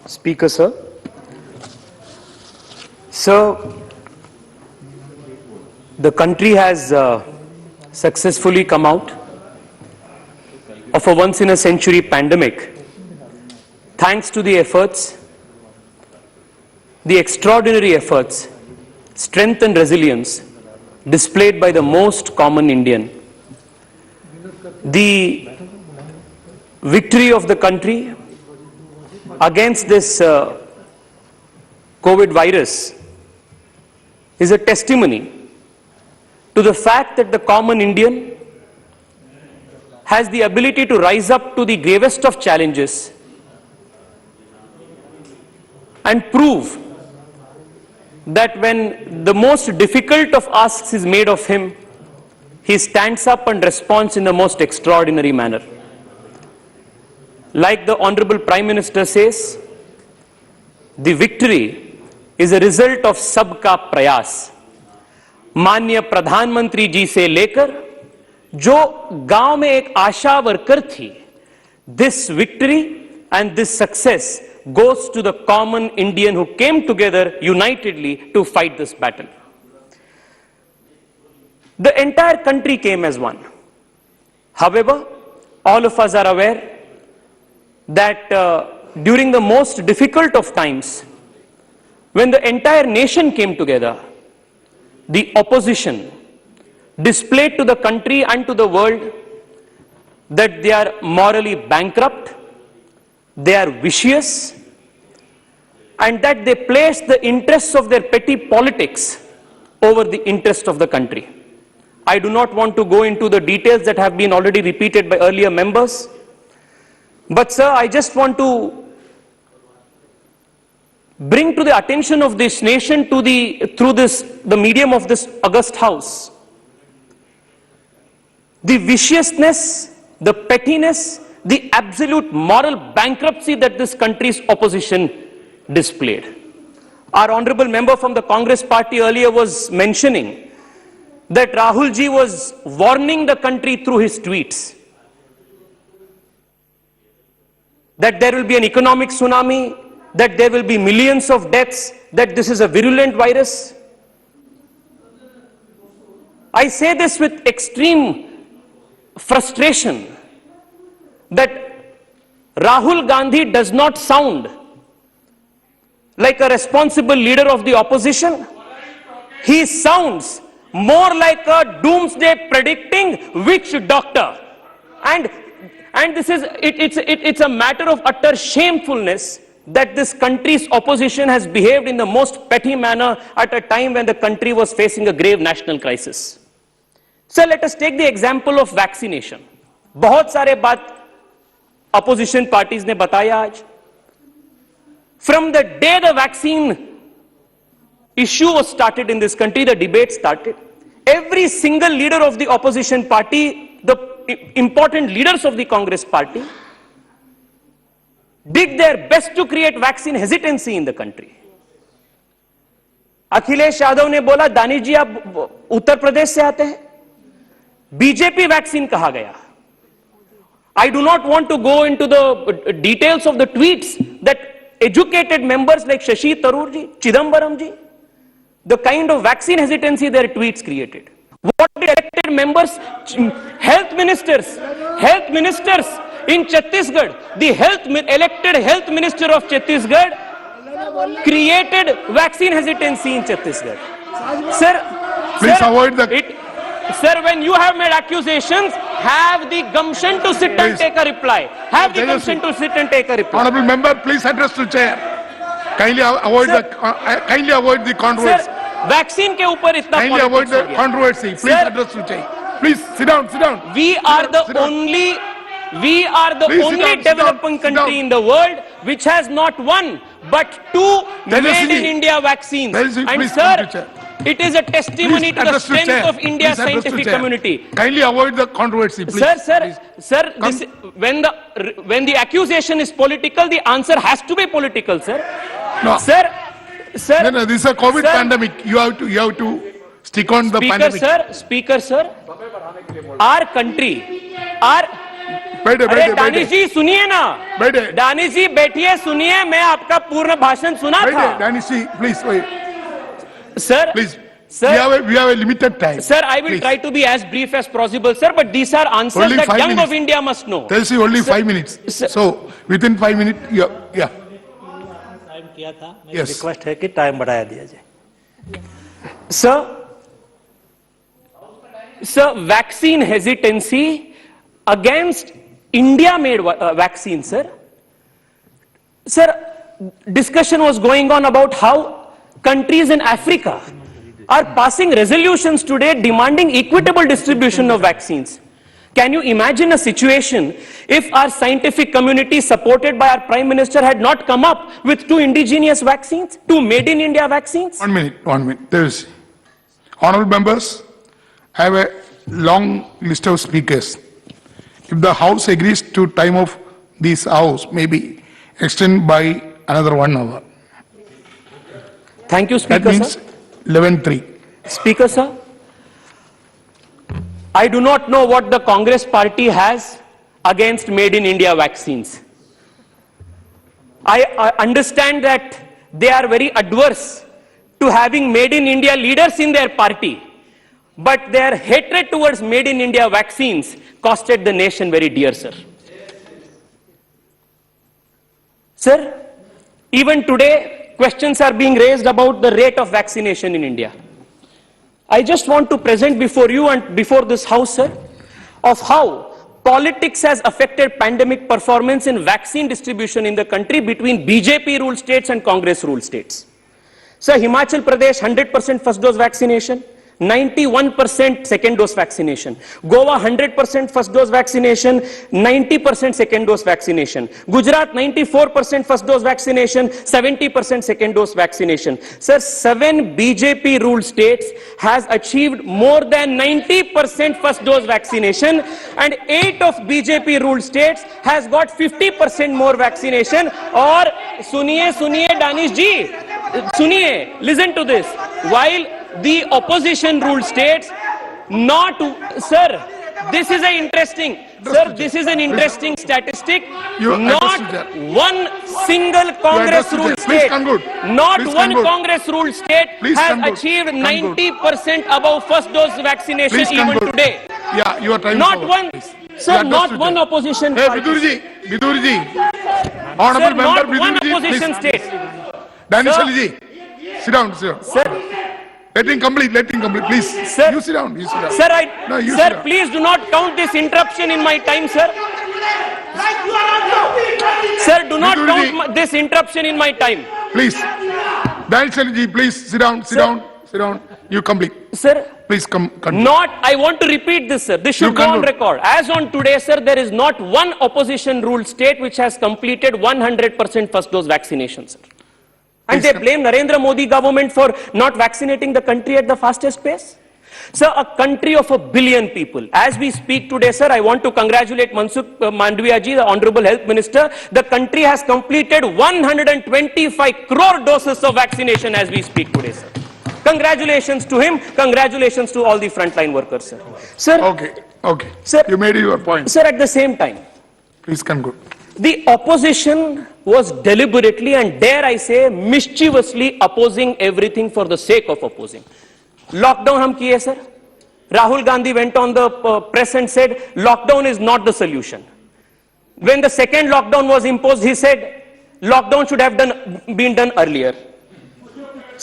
Speaker, sir. Sir, the country has successfully come out of a once-in-a-century pandemic thanks to the efforts, the extraordinary efforts, strength and resilience displayed by the most common Indian. The victory of the country against this COVID virus is a testimony to the fact that the common Indian has the ability to rise up to the gravest of challenges and prove that when the most difficult of asks is made of him, he stands up and responds in the most extraordinary manner. Like the Honorable Prime Minister says, the victory is a result of सबका प्रयास. माननीय प्रधानमंत्री जी से लेकर जो गांव में एक आशा वर्कर थी, this victory and this success goes to the common Indian who came together unitedly to fight this battle. The entire country came as one. However, all of us are aware that during the most difficult of times, when the entire nation came together, the opposition displayed to the country and to the world that they are morally bankrupt, they are vicious, and that they place the interests of their petty politics over the interest of the country. I do not want to go into the details that have been already repeated by earlier members. But sir, I just want to bring to the attention of this nation through the medium of this august house, the viciousness, the pettiness, the absolute moral bankruptcy that this country's opposition displayed. Our honorable member from the Congress party earlier was mentioning that Rahul ji was warning the country through his tweets that there will be an economic tsunami, that there will be millions of deaths, that this is a virulent virus. I say this with extreme frustration that Rahul Gandhi does not sound like a responsible leader of the opposition. He sounds more like a doomsday predicting witch doctor. And this is, it's a matter of utter shamefulness that this country's opposition has behaved in the most petty manner at a time when the country was facing a grave national crisis. So let us take the example of vaccination. बहुत सारे बात opposition parties ने बताया आज. From the day the vaccine issue was started in this country, the debate started. Every single leader of the opposition party, the important leaders of the Congress party, did their best to create vaccine hesitancy in the country. Akhilesh Yadav ने बोला, दानिश जी आप उत्तर प्रदेश से आते हैं, BJP vaccine कहा गया. I do not want to go into the details of the tweets that educated members like Shashi Tharoor ji, Chidambaram ji, the kind of vaccine hesitancy their tweets created. What did elected members, health ministers in Chhattisgarh, the elected health minister of Chhattisgarh created vaccine hesitancy in Chhattisgarh. Sir, please avoid the... Sir, when you have made accusations, have the gumption to sit and take a reply. Have the gumption to sit and take a reply. Honorable member, please address to chair. Kindly avoid the controversy. Sir, vaccine के ऊपर इतना kindly avoid the controversy. Please address to chair. Please sit down. We are the only developing country in the world which has not one but two made in India vaccines. And sir, it is a testimony to the strength of India's scientific community. Kindly avoid the controversy, please. Sir, when the accusation is political, the answer has to be political, sir. No. Sir. No, this is a COVID pandemic. You have to stick on the pandemic. Speaker, sir, our country, बैठे, अरे बैठे, दानिश जी सुनिए ना, बैठे। दानिश जी बैठिए, सुनिए, मैं आपका पूर्ण भाषण सुना Wait, था Danish, please wait. Sir. Please. Sir, We have a limited time. sir, I will Please. try to be as brief as possible, sir, but these are answers Only that 5 young minutes. of India must know. Tells you only Sir, 5 minutes. sir. So within 5 minutes, yeah. Time किया था, मेरी Yes. Request है कि time बढ़ाया दिया जाए। Sir, vaccine hesitancy against India-made vaccine, sir. Sir, discussion was going on about how countries in Africa are passing resolutions today demanding equitable distribution of vaccines. Can you imagine a situation if our scientific community, supported by our Prime Minister, had not come up with 2 indigenous vaccines, 2 made in India vaccines? 1 minute. There is. Honorable members, I have a long list of speakers. If the House agrees to time of this House, maybe extend by another 1 hour. Thank you, That Speaker, means sir. 11:03. Speaker, sir, I do not know what the Congress party has against made in India vaccines. I understand that they are very adverse to having made in India leaders in their party, but their hatred towards made in India vaccines costed the nation very dear, sir. Sir, even today, questions are being raised about the rate of vaccination in India. I just want to present before you and before this House, sir, of how politics has affected pandemic performance in vaccine distribution in the country between BJP ruled states and Congress ruled states. Sir, Himachal Pradesh, 100% first dose vaccination, 91% second dose vaccination. Goa, 100% first dose vaccination, 90% second dose vaccination. Gujarat, 94% first dose vaccination, 70% second dose vaccination. Sir, 7 BJP ruled states has achieved more than 90% first dose vaccination, and 8 of BJP ruled states has got 50% more vaccination. Or suniye Danish ji, suniye, listen to this. While the opposition ruled states sir, this is an interesting statistic. You Not understood that. one single Congress understood ruled that. Please state, conclude. not Please one conclude. Congress ruled state Please has conclude. achieved Conclude. 90% above first dose vaccination Please even conclude. today. Yeah, your time Not is over. one, You sir, not understood one that. opposition Hey, party. Vidurji. Sir, Honorable not member one Vidurji, opposition please. state. Danish Sir. Ali ji, sit down. Sir, Let him complete, please. Sir. You sit down. Sir, No, you sit sir, down. please do not count this interruption in my time, sir. Sir, do not Vidurji. count this interruption in my time. Please. Danish Ali ji, please sit down. You complete. Sir, Please continue. I want to repeat this, sir. This should You go on conclude. record. As on today, sir, there is not one opposition ruled state which has completed 100% first dose vaccination, sir. And Please they blame Narendra Modi government for not vaccinating the country at the fastest pace. Sir, a country of 1 billion people. As we speak today, sir, I want to congratulate Mansukh Mandavia ji, the Honorable Health Minister. The country has completed 125 crore doses of vaccination as we speak today, sir. Congratulations to him. Congratulations to all the frontline workers, sir. Sir, Okay. Sir. You made your point. sir, at the same time, Please conclude. the opposition was deliberately and dare I say mischievously opposing everything for the sake of opposing. Lockdown hum kiye, sir. Rahul Gandhi went on the press and said lockdown is not the solution. When the second lockdown was imposed, he said lockdown should have been done earlier.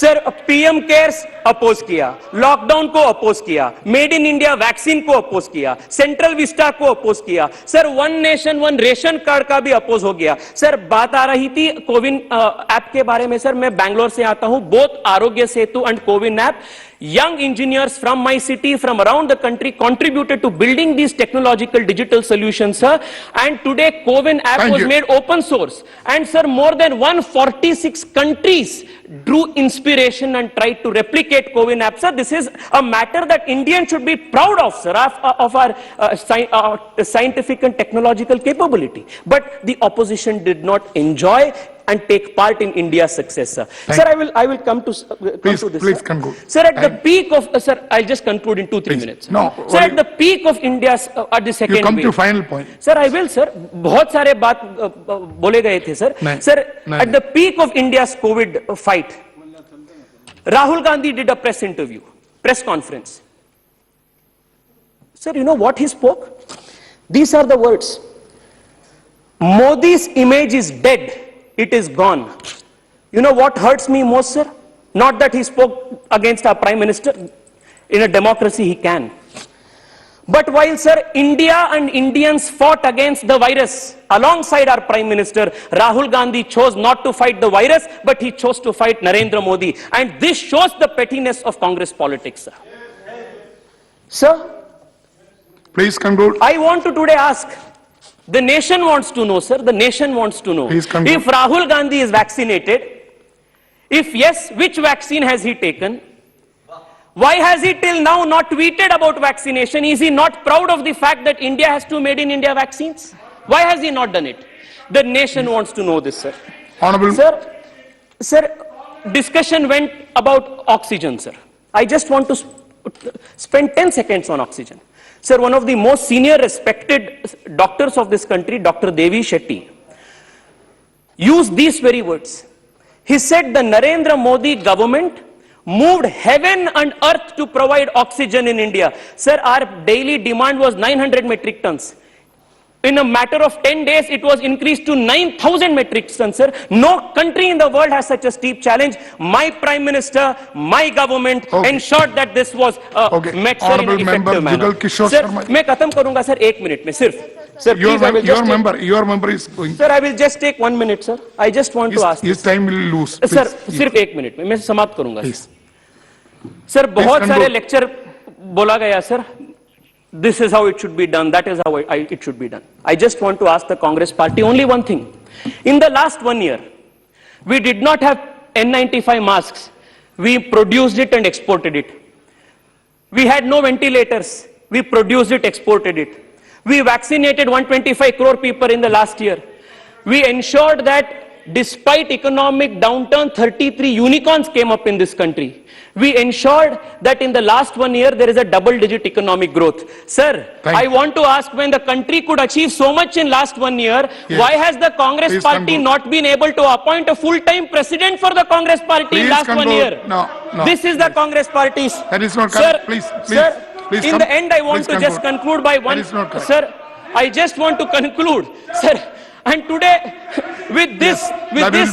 Sir PM CARES oppose किया, lockdown को oppose किया, made in India vaccine को oppose किया, Central Vista को oppose किया, sir one nation one ration card का भी oppose हो गया. सर बात आ रही थी कोविन ऐप के बारे में. सर मैं बैंगलोर से आता हूं. Both Aarogya Setu and CoWIN app, young engineers from my city, from around the country contributed to building these technological digital solutions, sir. And today CoWIN app Thank was you. made open source. And sir, more than 146 countries drew inspiration and tried to replicate CoWIN app. Sir, this is a matter that Indians should be proud of, sir, of our scientific and technological capability. But the opposition did not enjoy and take part in India's success, sir. Sir, I will come to Please, to this. please sir. conclude. Sir, at the peak of sir, I'll just conclude in 2-3 Please. minutes. No, sir, only- at the peak of India's at the second You come wave. to final point. Sir, I will, sir. बहुत सारे बात बोले गए थे, sir. नहीं, Sir, नहीं, at the peak of India's COVID fight, Rahul Gandhi did a press interview, press conference. Sir, you know what he spoke? These are the words. Modi's image is dead. It is gone. You know what hurts me most, sir? Not that he spoke against our Prime Minister. In a democracy, he can. But while, sir, India and Indians fought against the virus alongside our Prime Minister, Rahul Gandhi chose not to fight the virus, but he chose to fight Narendra Modi. And this shows the pettiness of Congress politics, sir. Sir, Please conclude. I want to today ask, the nation wants to know, sir, the nation wants to know. Please conclude. If Rahul Gandhi is vaccinated, if yes, which vaccine has he taken? Why has he till now not tweeted about vaccination? Is he not proud of the fact that India has 2 made in India vaccines? Why has he not done it? The nation wants to know this, sir. Honorable. Sir, discussion went about oxygen, sir. I just want to spend 10 seconds on oxygen. Sir, one of the most senior respected doctors of this country, Dr. Devi Shetty, used these very words. He said the Narendra Modi government moved heaven and earth to provide oxygen in India. Sir, our daily demand was 900 metric tons. In a matter of 10 days, it was increased to 9,000 metric tons, sir. No country in the world has such a steep challenge. My Prime Minister, my government ensured that this was met, sir, in an effective manner. Sir, मैं खत्म करूंगा, sir, 1 minute में सिर्फ. Sir, please, I will just your member is going. Sir, I will just take 1 minute, sir. I just want to ask. His time will lose. Sir, Please. सिर्फ 1 minute में मैं समाप्त करूंगा. Please. Sir, बहुत सारे conclude. Lecture बोला गया, sir. This is how it should be done. That is how it should be done. I just want to ask the Congress party only one thing. In the last 1 year, we did not have N95 masks. We produced it and exported it. We had no ventilators. We produced it, exported it. We vaccinated 125 crore people in the last year. We ensured that despite economic downturn, 33 unicorns came up in this country. We ensured that in the last 1 year, there is a double-digit economic growth. Sir, I want to ask, when the country could achieve so much in last 1 year, why has the Congress party not been able to appoint a full-time president for the Congress party in last 1 year? No. This is the Congress party's. That is not Sir, correct. Please. Sir, in the end, I want Please to just conclude by one. That is not correct. Sir, I just want to conclude, sir. And today, with this,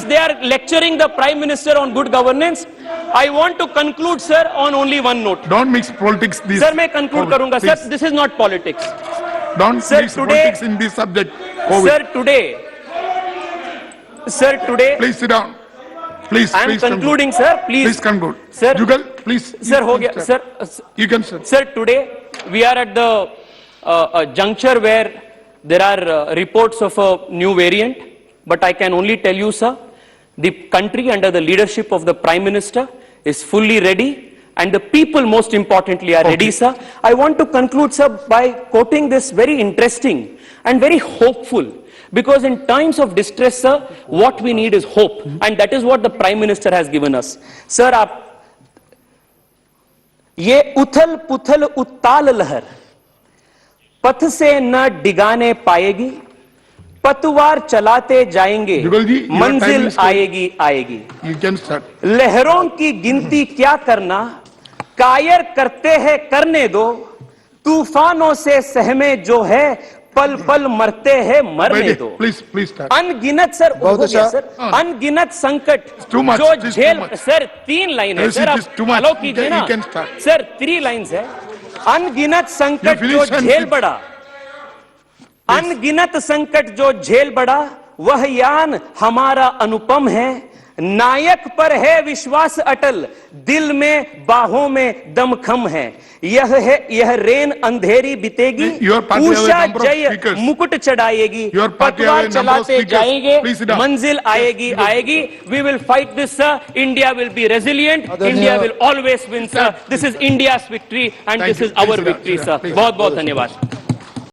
they are lecturing the Prime Minister on good governance. I want to conclude, sir, on only one note. Don't mix politics. This. Sir, मैं conclude करूँगा. Sir, this is not politics. Don't Sir, mix today- politics in this subject. COVID. Sir, today. Please sit down. Please. I am please concluding, sir. Please conclude. Sir. Jugal, please. Sir, हो गया. Sir, You can sit. Sir, today we are at the juncture where there are reports of a new variant, but I can only tell you, sir, the country under the leadership of the Prime Minister is fully ready, and the people, most importantly, are ready, sir. I want to conclude, sir, by quoting this very interesting and very hopeful, because in times of distress, sir, what we need is hope, and that is what the Prime Minister has given us. Sir, ये उथल पुथल उत्ताल लहर पथ से न डिगाने पाएगी, पतवार चलाते जाएंगे, जुगल जी, your time मंजिल is आएगी आएगी. You can start. लहरों की गिनती क्या करना, कायर करते हैं करने दो, तूफानों से सहमे जो है, पल पल मरते हैं मरने दो. Please start. अनगिनत सर, हो गया सर, अनगिनत संकट too much, जो it is too झेल, much. सर 3 लाइन है Yes, सर, it is आप too much. फॉलो कीजिए ना You can start. Sir. 3 lines है. अनगिनत संकट You जो finish and झेल sit. बड़ा, अनगिनत संकट जो झेल बड़ा, वह यान हमारा अनुपम है. नायक पर है विश्वास अटल, दिल में बाहों में दमखम है. यह रेन अंधेरी बीतेगी, Your party has a उषा number of जय speakers. मुकुट चढ़ाएगी, Your party has a पतवार number of चलाते speakers. जाएंगे, Please sit down. मंजिल आएगी आएगी. We will fight this, sir. India will be resilient. India will always win, sir. This is India's victory and Thank this you. is our Please sit down. victory, Sit sir. down. Please. बहुत बहुत धन्यवाद.